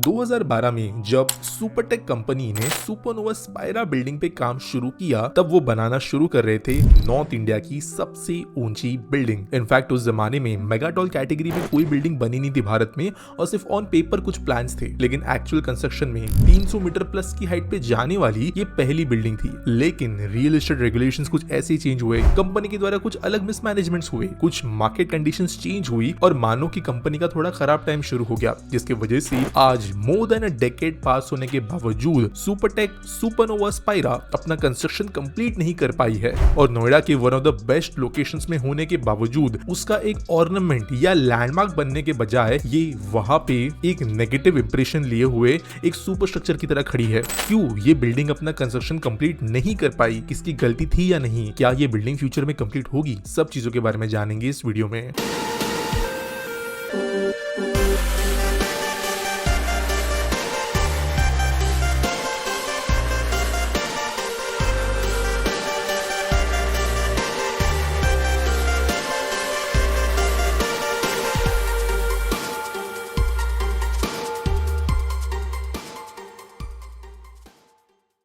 2012 में जब Supertech company ने सुपरनोवा स्पायरा बिल्डिंग पे काम शुरू किया तब वो बनाना शुरू कर रहे थे नॉर्थ इंडिया की सबसे ऊंची बिल्डिंग। इनफैक्ट उस जमाने में मेगाटॉल कैटेगरी में कोई बिल्डिंग बनी नहीं थी भारत में और सिर्फ ऑन पेपर कुछ प्लान्स थे, लेकिन एक्चुअल कंस्ट्रक्शन में 300 मीटर प्लस की हाइट पे जाने वाली ये पहली बिल्डिंग थी। लेकिन रियल एस्टेट रेगुलेशंस कुछ ऐसे चेंज हुए, कंपनी के द्वारा कुछ अलग मिसमैनेजमेंट्स हुए, कुछ मार्केट कंडीशंस चेंज हुई और मानो की कंपनी का थोड़ा खराब टाइम शुरू हो गया, जिसकी वजह से आज मोर देन अ डेकेड पास होने के बावजूद सुपरटेक सुपरनोवा स्पायरा अपना कंस्ट्रक्शन कंप्लीट नहीं कर पाई है और नोएडा के one of the best locations में होने के बावजूद उसका एक ऑर्नामेंट या लैंडमार्क बनने के बजाय ये वहां पे एक नेगेटिव इंप्रेशन लिए हुए एक सुपर स्ट्रक्चर की तरह खड़ी है। क्यों ये बिल्डिंग अपना कंस्ट्रक्शन कंप्लीट नहीं कर पाई, किसकी गलती थी या नहीं, क्या ये बिल्डिंग फ्यूचर में कंप्लीट होगी, सब चीजों के बारे में जानेंगे इस वीडियो में।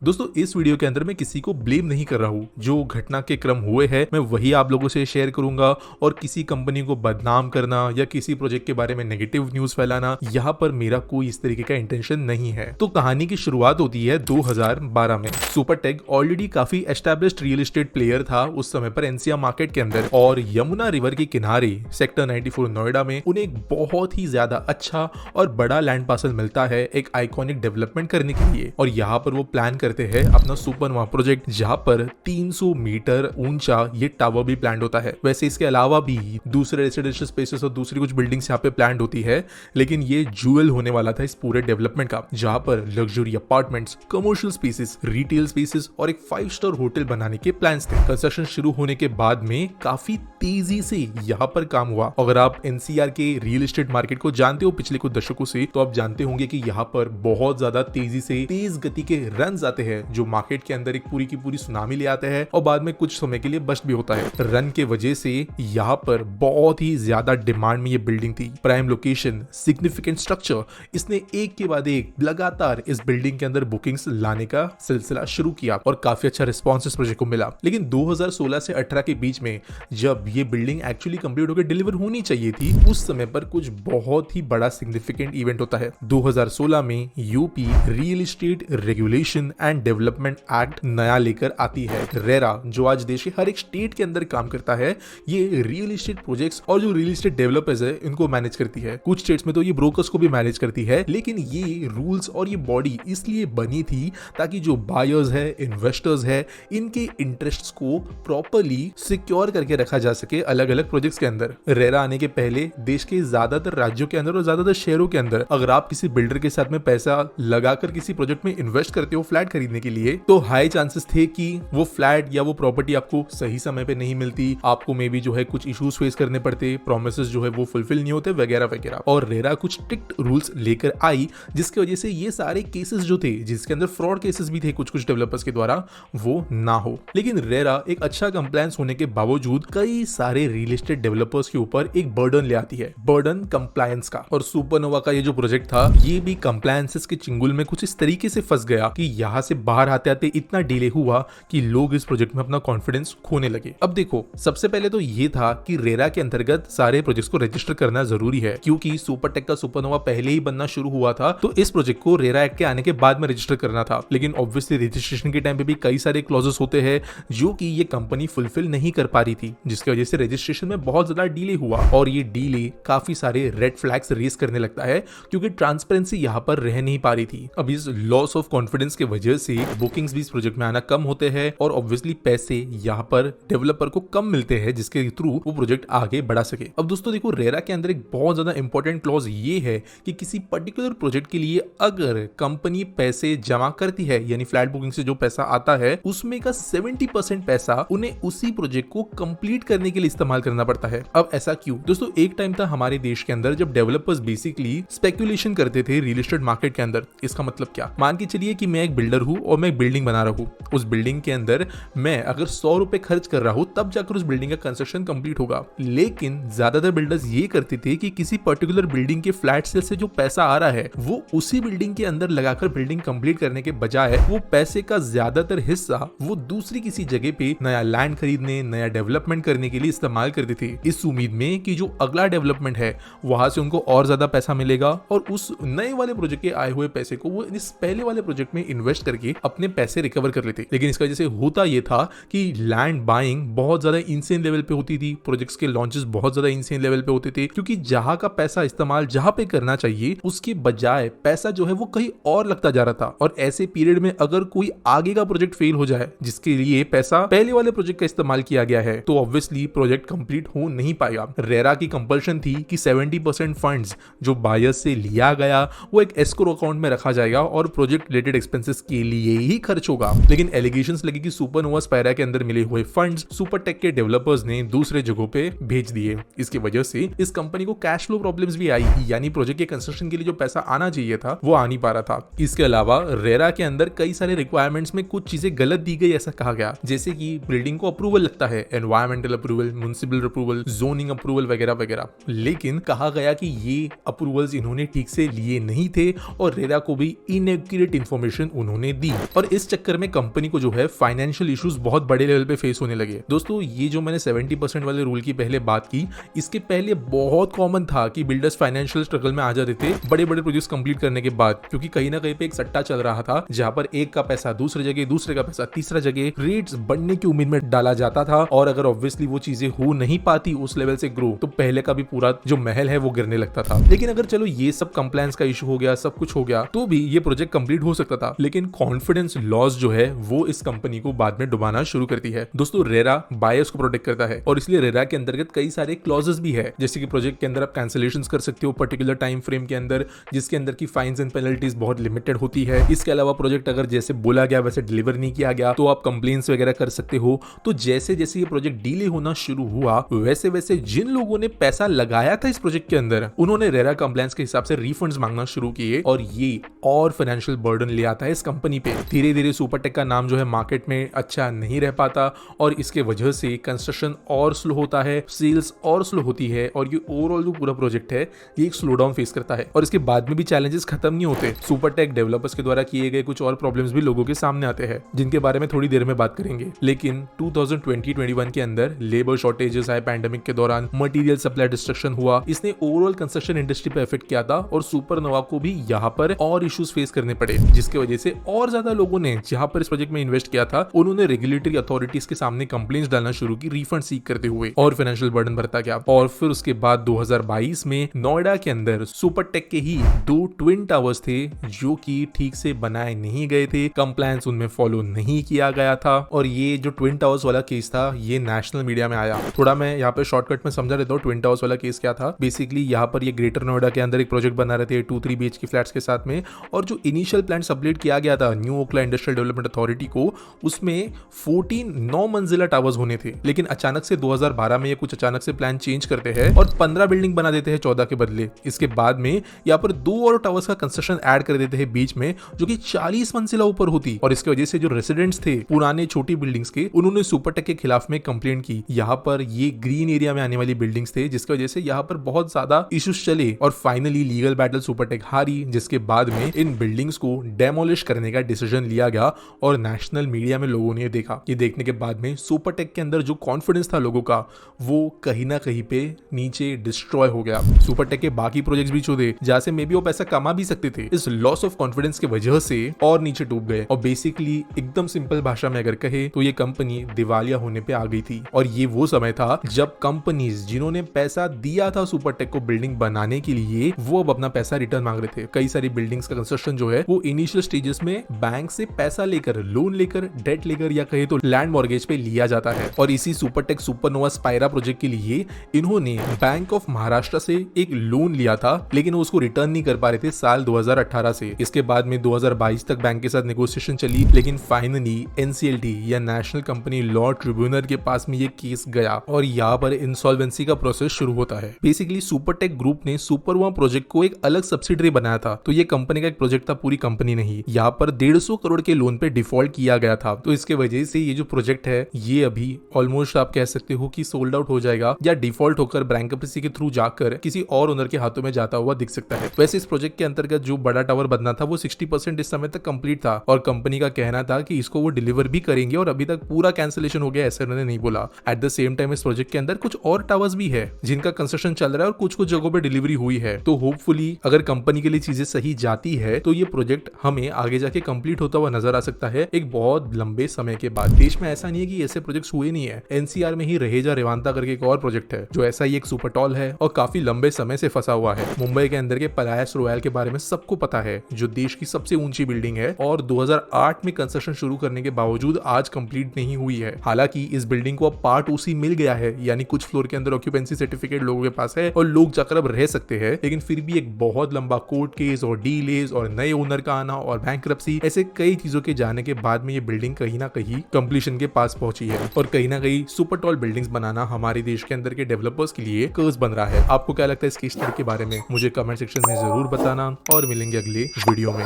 दोस्तों इस वीडियो के अंदर मैं किसी को ब्लेम नहीं कर रहा हूँ, जो घटना के क्रम हुए हैं मैं वही आप लोगों से शेयर करूंगा और किसी कंपनी को बदनाम करना या किसी प्रोजेक्ट के बारे में नेगेटिव न्यूज फैलाना यहाँ पर मेरा कोई इस तरीके का इंटेंशन नहीं है। तो कहानी की शुरुआत होती है 2012 में। सुपरटेक ऑलरेडी काफी एस्टैब्लिश्ड रियल एस्टेट प्लेयर था उस समय पर एनसीआर मार्केट के अंदर और यमुना रिवर के किनारे सेक्टर 94 नोएडा में उन्हें एक बहुत ही ज्यादा अच्छा और बड़ा लैंड पार्सल मिलता है एक आइकॉनिक डेवलपमेंट करने के लिए और यहाँ पर वो प्लान करते हैं अपना सुपरनोवा प्रोजेक्ट, जहां पर 300 मीटर ऊंचा ये टावर भी प्लान होता है। वैसे इसके अलावा भी दूसरे रेसिडेंशियल स्पेसेस और दूसरी कुछ बिल्डिंग्स यहाँ पे प्लान होती है, लेकिन ये ज्वेल होने वाला था इस पूरे डेवलपमेंट का, जहां पर luxury apartments, commercial spaces, retail spaces और एक 5 स्टार होटल बनाने के प्लान्स थे। कंस्ट्रक्शन शुरू होने के बाद में काफी तेजी से यहाँ पर काम हुआ। अगर आप एनसीआर के रियल एस्टेट मार्केट को जानते हो पिछले कुछ दशकों से, तो आप जानते होंगे कि यहाँ पर बहुत ज्यादा तेजी से तेज गति के रन आते हैं जो मार्केट के अंदर एक पूरी की पूरी सुनामी ले आते हैं और बाद में कुछ समय के लिए बस्ट भी होता है। रन के वजह से यहाँ पर बहुत ही ज्यादा डिमांड में ये बिल्डिंग थी। प्राइम लोकेशन, सिग्निफिकेंट स्ट्रक्चर, इसने एक के बाद एक लगातार इस बिल्डिंग के अंदर बुकिंग्स लाने का सिलसिला शुरू किया और काफी अच्छा रिस्पॉन्स इस प्रोजेक्ट को मिला। लेकिन 2016 से 18 के बीच में जब ये बिल्डिंग एक्चुअली कंप्लीट होकर डिलीवर होनी चाहिए थी, उस समय पर कुछ बहुत ही बड़ा सिग्निफिकेंट इवेंट होता है। 2016 में UP real estate regulation and development act नया लेकर आती है। रेरा, जो आज देश के हर एक स्टेट के अंदर काम करता है, ये रियल एस्टेट प्रोजेक्ट्स और जो रियल एस्टेट डेवलपर्स है इनको मैनेज करती है। कुछ स्टेट्स में तो ये ब्रोकर्स को भी मैनेज करती है, लेकिन ये रूल्स और ये बॉडी इसलिए बनी थी ताकि जो बायर्स है, इन्वेस्टर्स है, इनके इंटरेस्ट्स को प्रॉपर्ली सिक्योर करके रखा जा सके अलग अलग प्रोजेक्ट्स के अंदर। रेरा आने के पहले देश के ज्यादातर राज्यों के अंदर और ज्यादातर शहरों के अंदर अगर आप किसी बिल्डर के साथ में पैसा लगाकर किसी प्रोजेक्ट में इन्वेस्ट करते हो फ्लैट खरीदने के लिए, तो हाई चांसेस थे कि वो फ्लैट या वो प्रॉपर्टी आपको सही समय पे नहीं मिलती, आपको मे बी जो है कुछ इश्यूज फेस करने पड़ते, प्रोमिसेस जो है वो फुलफिल नहीं होते वगैरह वगैरह। और रेरा कुछ स्ट्रिक्ट रूल्स लेकर आई जिसकी वजह से ये सारे केसेस जो थे, जिसके अंदर फ्रॉड केसेस भी थे कुछ डेवलपर्स के द्वारा, वो ना हो। लेकिन रेरा एक अच्छा कंप्लायंस होने के बावजूद कई सारे रियल एस्टेट डेवलपर्स के ऊपर एक बर्डन ले आती है, बर्डन कंप्लायंस का। और सुपरनोवा का ये जो प्रोजेक्ट था, ये भी कंप्लायंसेस के चिंगुल में कुछ इस तरीके से फंस गया कि यहाँ से बाहर आते आते इतना डिले हुआ कि लोग इस प्रोजेक्ट में अपना कॉन्फिडेंस खोने लगे। अब देखो, सबसे पहले तो ये था कि रेरा के अंतर्गत सारे प्रोजेक्ट्स को रजिस्टर करना जरूरी है, क्योंकि सुपरटेक का सुपरनोवा पहले ही बनना शुरू हुआ था, तो इस प्रोजेक्ट को रेरा एक्ट के आने के बाद में रजिस्टर करना था। लेकिन ऑब्वियसली रजिस्ट्रेशन के टाइम पे भी कई सारे क्लॉजेस होते हैं जो कि ये कंपनी फुलफिल नहीं कर पा रही थी, जिसकी वजह से रजिस्ट्रेशन में बहुत ज्यादा डिले हुआ और ये डिले काफी सारे रेड फ्लैग्स रेज करने लगता है, क्योंकि ट्रांसपेरेंसी यहाँ पर रह नहीं पा रही थी। अब इस लॉस ऑफ कॉन्फिडेंस की वजह से बुकिंग्स भी इस प्रोजेक्ट में आना कम होते हैं और ऑब्वियसली पैसे यहाँ पर डेवलपर को कम मिलते हैं, जिसके थ्रू वो प्रोजेक्ट आगे बढ़ा सके। अब दोस्तों देखो, रेरा के अंदर एक बहुत ज्यादा इंपॉर्टेंट क्लॉज ये है कि किसी पर्टिकुलर प्रोजेक्ट के लिए अगर कंपनी पैसे जमा करती है, यानी फ्लैट बुकिंग से जो पैसा आता है उसमें का 70% पैसा उन्हें उसी प्रोजेक्ट को कंप्लीट करने के लिए इस्तेमाल करना पड़ता है। अब ऐसा क्यों? दोस्तों एक टाइम था हमारे देश के अंदर जब डेवलपर्स बेसिकली स्पेकुलेशन करते थे रियल एस्टेट मार्केट के अंदर। इसका मतलब क्या? मान के चलिए कि मैं एक बिल्डर बिल्डर हूँ और मैं बिल्डिंग बना रहा हूँ, उस बिल्डिंग के अंदर मैं अगर 100 रुपए खर्च कर रहा हूँ तब जाकर उस बिल्डिंग का कंस्ट्रक्शन कंप्लीट होगा। लेकिन ज्यादातर बिल्डर्स ये करते थे कि किसी पर्टिकुलर बिल्डिंग के फ्लैट सेल से जो पैसा आ रहा है वो उसी बिल्डिंग के अंदर लगाकर बिल्डिंग कंप्लीट करने के बजाय वो पैसे का ज्यादातर हिस्सा वो दूसरी किसी जगह पे नया लैंड खरीदने, नया डेवलपमेंट करने के लिए इस्तेमाल करते थे, इस उम्मीद में कि जो अगला डेवलपमेंट है वहां से उनको और ज्यादा पैसा मिलेगा और उस नए वाले प्रोजेक्ट के आए हुए पैसे को वो इस पहले वाले प्रोजेक्ट में इन्वेस्ट करके अपने पैसे रिकवर कर लेते। लेकिन इसका वजह से होता यह था कि लैंड बाइंग बहुत ज्यादा इंसेन लेवल पे होती थी, प्रोजेक्ट्स के लॉन्चेस बहुत ज्यादा इंसेन लेवल पे होते थे, क्योंकि जहां का पैसा इस्तेमाल जहां पे करना चाहिए उसके बजाय पैसा जो है वो कहीं और लगता जा रहा था। और ऐसे पीरियड में अगर कोई आगे का प्रोजेक्ट फेल हो जाए जिसके लिए पैसा पहले वाले प्रोजेक्ट का इस्तेमाल किया गया है तो ऑब्वियसली प्रोजेक्ट कंप्लीट हो नहीं पाएगा। रेरा की कंपल्शन थी कि 70% फंड्स जो बायर्स से लिया गया वो एक एस्क्रो अकाउंट में रखा जाएगा और प्रोजेक्ट रिलेटेड एक्सपेंसेस के लिए ही खर्च होगा। लेकिन एलिगेशंस लगे कि सुपरनोवा स्पायरा के अंदर मिले हुए फंड्स सुपरटेक के डेवलपर्स ने दूसरे जगहों पे भेज दिए। इसकी वजह से इस कंपनी को कैश फ्लो प्रॉब्लम्स भी आई, यानी प्रोजेक्ट के कंस्ट्रक्शन के लिए जो पैसा आना चाहिए था वो आ नहीं पा रहा था। इसके अलावा रेरा के अंदर कई सारे रिक्वायरमेंट्स में कुछ चीजें गलत दी गई ऐसा कहा गया, जैसे कि बिल्डिंग को अप्रूवल लगता है, environmental approval, municipal approval, zoning approval वगैरह वगैरह। लेकिन कहा गया कि ये अप्रूवल्स इन्होंने ठीक से लिए नहीं थे और रेरा को भी इनएक्यूरेट इंफॉर्मेशन उन्होंने दी और इस चक्कर में कंपनी को जो है फाइनेंशियल इश्यूज बहुत बड़े लेवल पे फेस होने लगे। दोस्तों ये जो मैंने 70% वाले रूल की पहले बात की, इसके पहले बहुत कॉमन था कि बिल्डर्स फाइनेंशियल स्ट्रगल में आ जाते थे बड़े बड़े प्रोजेक्ट्स कंप्लीट करने के बाद, क्योंकि कहीं ना कहीं पे एक सट्टा चल रहा था जहां पर एक का पैसा दूसरी जगह, दूसरे का पैसा तीसरा जगह, रेट्स बढ़ने की उम्मीद में डाला जाता था और अगर ऑब्वियसली वो चीजें हो नहीं पाती उस लेवल से ग्रो तो पहले का भी पूरा जो महल है वो गिरने लगता था। लेकिन अगर चलो ये सब कंप्लायंस का इशू हो गया, सब कुछ हो गया, तो भी ये प्रोजेक्ट कंप्लीट हो सकता था। लेकिन कॉन्फिडेंस लॉस जो है वो इस कंपनी को बाद में डुबाना शुरू करती है। दोस्तों रेरा बायर्स को प्रोटेक्ट करता है और इसलिए रेरा के अंतर्गत कई सारे क्लॉजेस भी है, जैसे कि प्रोजेक्ट के अंदर आप कैंसिलेशंस कर सकते हो पर्टिकुलर टाइम फ्रेम के अंदर, जिसके अंदर की फाइन्स एंड पेनल्टीज बहुत लिमिटेड होती है। इसके अलावा प्रोजेक्ट अगर जैसे बोला गया वैसे डिलीवर नहीं किया गया तो आप कंप्लेंट्स वगैरह कर सकते हो। तो जैसे जैसे ये प्रोजेक्ट डिले होना शुरू हुआ वैसे वैसे जिन लोगों ने पैसा लगाया था इस प्रोजेक्ट के अंदर उन्होंने रेरा कंप्लायंस के हिसाब से रिफंड्स मांगना शुरू किए और ये और फाइनेंशियल बर्डन ले आता है इस कंपनी पे। धीरे धीरे सुपरटेक का नाम जो है मार्केट में अच्छा नहीं रह पाता और इसके वजह से कंस्ट्रक्शन और स्लो होता है, सेल्स और स्लो होती है और ये ओवरऑल जो पूरा प्रोजेक्ट है ये एक स्लो डाउन फेस करता है। और इसके बाद में भी चैलेंजेस खत्म नहीं होते। सुपरटेक डेवलपर्स के द्वारा किए गए कुछ और प्रॉब्लम्स भी लोगों के सामने आते हैं जिनके बारे में थोड़ी देर में बात करेंगे। लेकिन 2020-21 के अंदर लेबर शॉर्टेजेस आए, पैंडेमिक के दौरान मटेरियल सप्लाई डिस्ट्रक्शन हुआ, इसने ओवरऑल कंस्ट्रक्शन इंडस्ट्री पे इफेक्ट किया था और सुपरनोवा को भी यहाँ पर और इश्यूज फेस करने पड़े, जिसकी वजह से और ज्यादा लोगों ने जहां पर इस प्रोजेक्ट में इन्वेस्ट किया था उन्होंने रेगुलेटरी अथॉरिटीज के सामने कंप्लेंट्स डालना शुरू की रिफंड सीख करते हुए और फाइनेंशियल बर्डन बढ़ता गया। और फिर उसके बाद 2022 में नोएडा के अंदर सुपरटेक के ही 2 ट्विन टावर्स थे जो कि ठीक से बनाए नहीं गए थे, कंप्लायंस उनमें फॉलो नहीं किया गया था और ये जो ट्विन टावर्स वाला केस था ये नेशनल मीडिया में आया। थोड़ा मैं यहाँ पे शॉर्टकट में समझा देता हूँ ट्विन टावर्स वाला केस क्या था। बेसिकली यहाँ पर ये ग्रेटर नोएडा के अंदर एक प्रोजेक्ट बना रहे थे 2-3 BHK फ्लैट्स के साथ में और जो इनिशियल प्लान सबमिट किया गया था new Okhla industrial development authority को उसमें 14 9 मंजिला टावर्स होने थे। लेकिन अचानक से 2012 में ये कुछ अचानक से प्लान चेंज करते हैं और 15 बिल्डिंग बना देते हैं 14 के बदले। इसके बाद में यहाँ पर 2 और टावर्स का कंस्ट्रक्शन ऐड कर देते हैं बीच में जो कि 40 मंजिला ऊपर होती और इसकी वजह से जो रेसिडेंट्स थे पुराने छोटी बिल्डिंग्स के उन्होंने सुपरटेक के खिलाफ में कंप्लेंट की। यहाँ पर ये ग्रीन एरिया में आने वाली बिल्डिंग्स थे जिसकी वजह से यहाँ पर बहुत ज्यादा इश्यूज चले और फाइनली लीगल बैटल सुपरटेक हारी, जिसके बाद में इन बिल्डिंग्स को डेमोलिश करने का डिसीजन लिया गया और नेशनल मीडिया में लोगों ने देखा। ये देखने के बाद में सुपरटेक के अंदर जो कॉन्फिडेंस था लोगों का वो कहीं ना कहीं पे नीचे डिस्ट्रॉय हो गया। सुपरटेक के बाकी प्रोजेक्ट्स भी जो थे जहां से मे बी वो पैसा कमा भी सकते थे, इस लॉस ऑफ कॉन्फिडेंस की वजह से और नीचे डूब गए और बेसिकली एकदम सिंपल भाषा में अगर कहे तो ये कंपनी दिवालिया होने पे आ गई थी। और ये वो समय था जब कंपनीज जिन्होंने पैसा दिया था सुपरटेक को बिल्डिंग बनाने के लिए वो अब अपना पैसा रिटर्न मांग रहे थे। कई सारी बिल्डिंग्स का कंस्ट्रक्शन जो है वो इनिशियल स्टेजेस में बैंक से पैसा लेकर, लोन लेकर, डेट लेकर या कहे तो लैंड मॉर्गेज पे लिया जाता है। और इसी सुपरटेक सुपरनोवा स्पायरा प्रोजेक्ट के लिए इन्होंने बैंक ऑफ महाराष्ट्र से एक लोन लिया था लेकिन वो उसको रिटर्न नहीं कर पा रहे थे साल 2018 से। इसके बाद में 2022 तक बैंक के साथ नेगोशिएशन चली लेकिन फाइनली NCLT या नेशनल कंपनी लॉ ट्रिब्यूनल के पास में ये केस गया और यहाँ पर इंसॉल्वेंसी का प्रोसेस शुरू होता है। बेसिकली सुपरटेक ग्रुप ने सुपरनोवा प्रोजेक्ट को एक अलग सब्सिडरी बनाया था तो ये कंपनी का एक प्रोजेक्ट था, पूरी कंपनी नहीं। यहाँ पर 150 करोड़ के लोन पे डिफॉल्ट किया गया था। तो इसके वजह से ये जो प्रोजेक्ट है ये अभी ऑलमोस्ट आप कह सकते हो कि सोल्ड आउट हो जाएगा या डिफॉल्ट होकर बैंक्रप्सी के थ्रू जाकर किसी और ओनर के हाथों में जाता हुआ दिख सकता है। वैसे इस प्रोजेक्ट के अंतर्गत जो बड़ा टावर बनना था वो 60% इस समय तक कंप्लीट था और कंपनी का कहना था कि इसको वो डिलीवर भी करेंगे और अभी तक पूरा कैंसिलेशन हो गया ऐसा उन्होंने नहीं बोला। एट द सेम टाइम इस प्रोजेक्ट के अंदर कुछ और टावर्स भी है जिनका कंस्ट्रक्शन चल रहा है और कुछ कुछ जगहों पे डिलीवरी हुई है। तो होपफुली अगर कंपनी के लिए चीजें सही जाती है तो ये प्रोजेक्ट हमें आगे जाके कंप्लीट होता हुआ नजर आ सकता है एक बहुत लंबे समय के बाद। देश में ऐसा नहीं है कि ऐसे प्रोजेक्ट्स हुए नहीं है। एनसीआर में ही रहेजा रेवांता करके एक और प्रोजेक्ट है जो ऐसा ही एक सुपर टॉल है और काफी लंबे समय से फंसा हुआ है। मुंबई के अंदर के पलायस रॉयल के बारे में सबको पता है, जो देश की सबसे ऊंची बिल्डिंग है और 2008 में कंस्ट्रक्शन शुरू करने के बावजूद आज कंप्लीट नहीं हुई है। हालांकि इस बिल्डिंग को अब पार्ट ओसी मिल गया है, यानी कुछ फ्लोर के अंदर ऑक्यूपेंसी सर्टिफिकेट लोगों के पास है और लोग जाकर अब रह सकते हैं। लेकिन फिर भी एक बहुत लंबा कोर्ट केस और डीलेज और नए ओनर का आना और बैंक्रप्सी, ऐसे कई चीजों के जाने के बाद में ये बिल्डिंग कहीं ना कहीं कंप्लीशन के पास पहुंची है और कहीं ना कहीं सुपर टॉल बिल्डिंग्स बनाना हमारे देश के अंदर के डेवलपर्स के लिए कर्ज बन रहा है। आपको क्या लगता है इस केस स्टडी के बारे में? मुझे कमेंट सेक्शन में जरूर बताना और मिलेंगे अगले वीडियो में।